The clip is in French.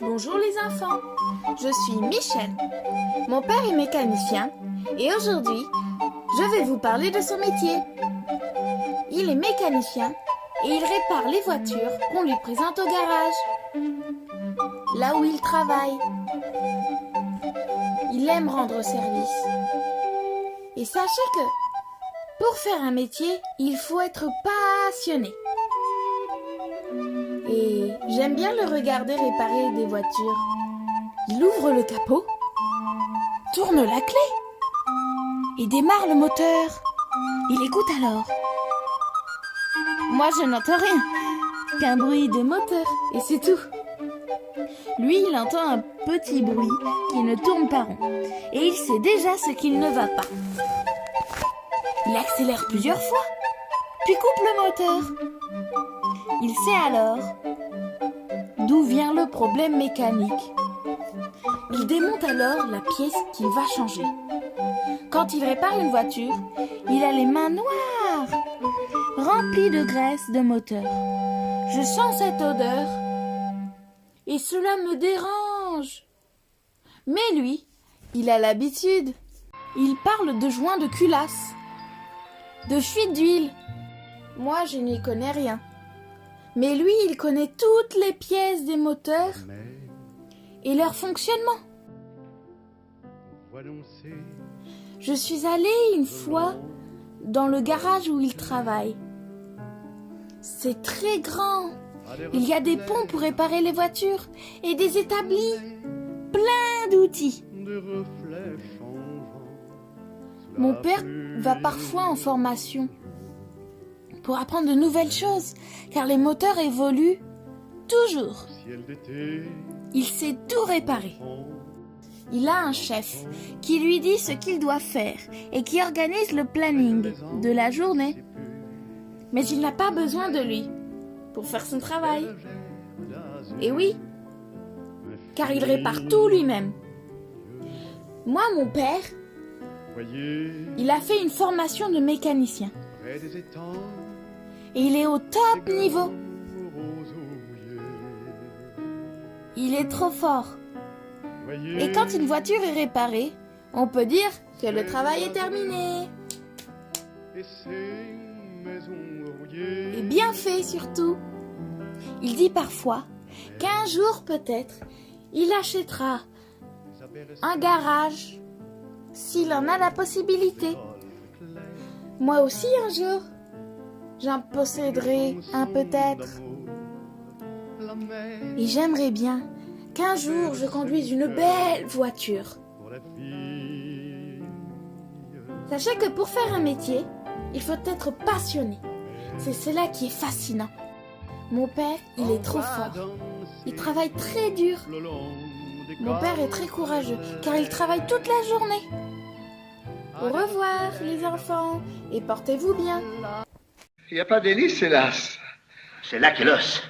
Bonjour les enfants, je suis Michel. Mon père est mécanicien et aujourd'hui, je vais vous parler de son métier. Il est mécanicien et il répare les voitures qu'on lui présente au garage, là où il travaille. Il aime rendre service. Et sachez que pour faire un métier, il faut être passionné. Et j'aime bien le regarder réparer des voitures. Il ouvre le capot, tourne la clé et démarre le moteur. Il écoute alors. Moi, je n'entends rien qu'un bruit de moteur et c'est tout. Lui, il entend un petit bruit qui ne tourne pas rond et il sait déjà ce qu'il ne va pas. Il accélère plusieurs fois, puis coupe le moteur. Il sait alors d'où vient le problème mécanique. Il démonte alors la pièce qu'il va changer. Quand il répare une voiture, il a les mains noires, remplies de graisse de moteur. Je sens cette odeur et cela me dérange. Mais lui, il a l'habitude. Il parle de joints de culasse, de fuite d'huile. Moi, je n'y connais rien. Mais lui, il connaît toutes les pièces des moteurs et leur fonctionnement. Je suis allée une fois dans le garage où il travaille. C'est très grand. Il y a des ponts pour réparer les voitures et des établis, plein d'outils. Mon père va parfois en formation pour apprendre de nouvelles choses, car les moteurs évoluent toujours. Il sait tout réparer. Il a un chef qui lui dit ce qu'il doit faire et qui organise le planning de la journée. Mais il n'a pas besoin de lui pour faire son travail. Et oui, car il répare tout lui-même. Moi, mon père, il a fait une formation de mécanicien. Et il est au top niveau. Il est trop fort. Et quand une voiture est réparée, on peut dire que le travail est terminé. Et bien fait surtout. Il dit parfois qu'un jour peut-être, il achètera un garage s'il en a la possibilité. Moi aussi un jour, j'en posséderai un peut-être. Et j'aimerais bien qu'un jour je conduise une belle voiture. Sachez que pour faire un métier, il faut être passionné. C'est cela qui est fascinant. Mon père, il est trop fort. Il travaille très dur. Mon père est très courageux car il travaille toute la journée. Au revoir les enfants et portez-vous bien. Il n'y a pas d'hélice, hélas. C'est là qu'est l'os.